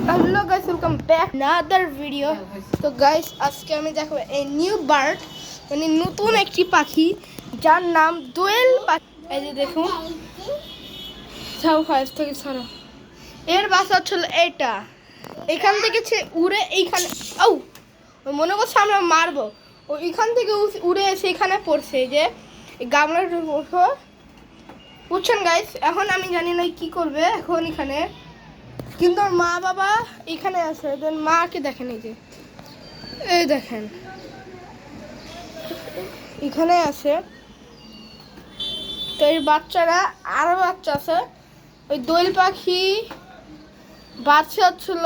Hello guys, welcome back another video. তো guys, আজকে আমি দেখাবো এই নিউ বার্ড, মানে নতুন একটি পাখি যার নাম দোয়েল পাখি। এই যে দেখুন, ছাও ফাইভ থেকে ছাড়ো। এর বাসা ছিল এটা, এখান থেকে সে উড়ে এইখানে, ও মনে করছে আমরা মারবো, ও এখান থেকে উড়ে এসে এখানে পড়ছে। এই যে গামলার উপর বুঝছেন গাইস। এখন আমি জানি না কি করবে এখন এখানে, কিন্তু ওর মা বাবা এখানে আছে। মাকে দেখেন, এই দেখেন এখানে আছে। তো এই বাচ্চারা আরো বাচ্চা আছে। ওই দোয়েল পাখি বাচ্চা হচ্ছিল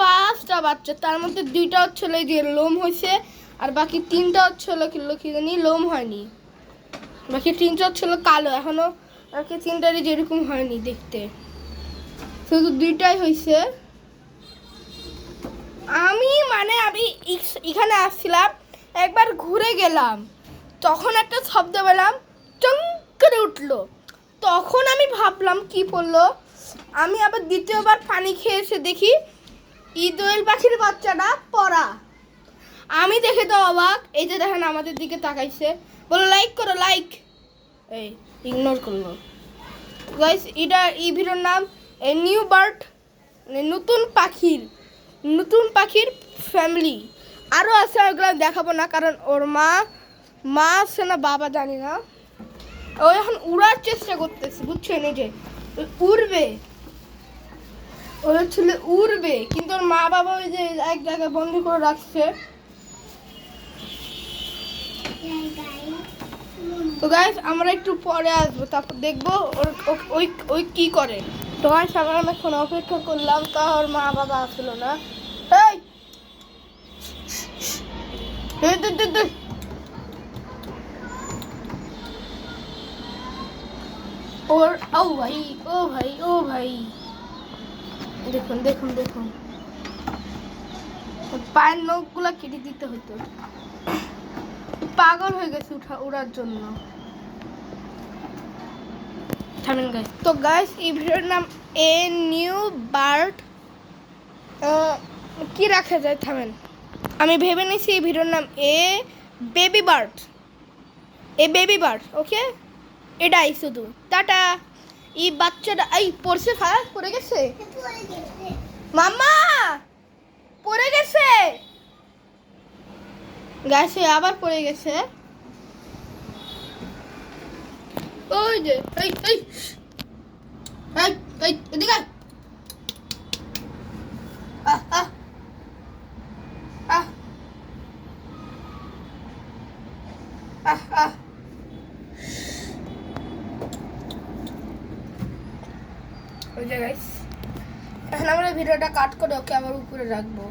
5টা বাচ্চা, তার মধ্যে 2টা হচ্ছিল যে লোম হয়েছে, আর বাকি 3টা হচ্ছিল কি জানি লোম হয়নি। বাকি 3টা হচ্ছিল কালো, এখনো বাকি 3টারই যেরকম হয়নি দেখতে, শুধু 2টাই হয়েছে। আমি এখানে আসছিলাম, একবার ঘুরে গেলাম, তখন একটা শব্দ পেলাম, চং করে উঠলো। তখন আমি ভাবলাম কি পড়লো। আমি আবার দ্বিতীয়বার পানি খেয়ে এসে দেখি দোয়েল পাখির বাচ্চাটা পড়া। আমি দেখে তো অবাক। এই যে দেখেন আমাদের দিকে তাকাইছে, বলো লাইক করো, লাইক। এই ইগনোর করলো। গাইস, এই ভিডিওর নাম নিউ বার্ড, নতুন পাখির ফ্যামিলি। আরও আছে, ওগুলো দেখাবো না, কারণ ওর মা আছে না বাবা জানি না। ও এখন উড়ার চেষ্টা করতেছে, বুঝছেন? এই যে উড়বে, ওর ছেলে উড়বে, কিন্তু ওর মা বাবা ওই যে এক জায়গায় বন্ধ করে রাখছে। তো গাইস, আমরা একটু পরে আসবো, তারপর দেখবো ওই কি করে। তোমার সামনে অনেকক্ষণ অপেক্ষা করলাম, তা ওর মা বাবা আসলো না। ওর ও ভাই দেখুন পায়ের নখগুলা কেটে দিতে হতো, পাগল হয়ে গেছে উড়ার জন্য। তো গাইস, এই ভিডিওর নাম এ নিউ বার্ড। কি রাখা যায়, থামেন, আমি ভেবে নিয়েছি এই ভিডিওর নাম বেবি বার্ড। ওকে, এটাই শুধু। টাটা। এই বাচ্চাটা এই পড়ছে, ফায়ার পড়ে গেছে, মাম্মা পড়ে গেছে, গাছে আবার পড়ে গেছে। ওই যে এদিকে ওই যে গাইস, এখন আমরা ভিডিওটা কাট করে ওকে আবার উপরে রাখবো।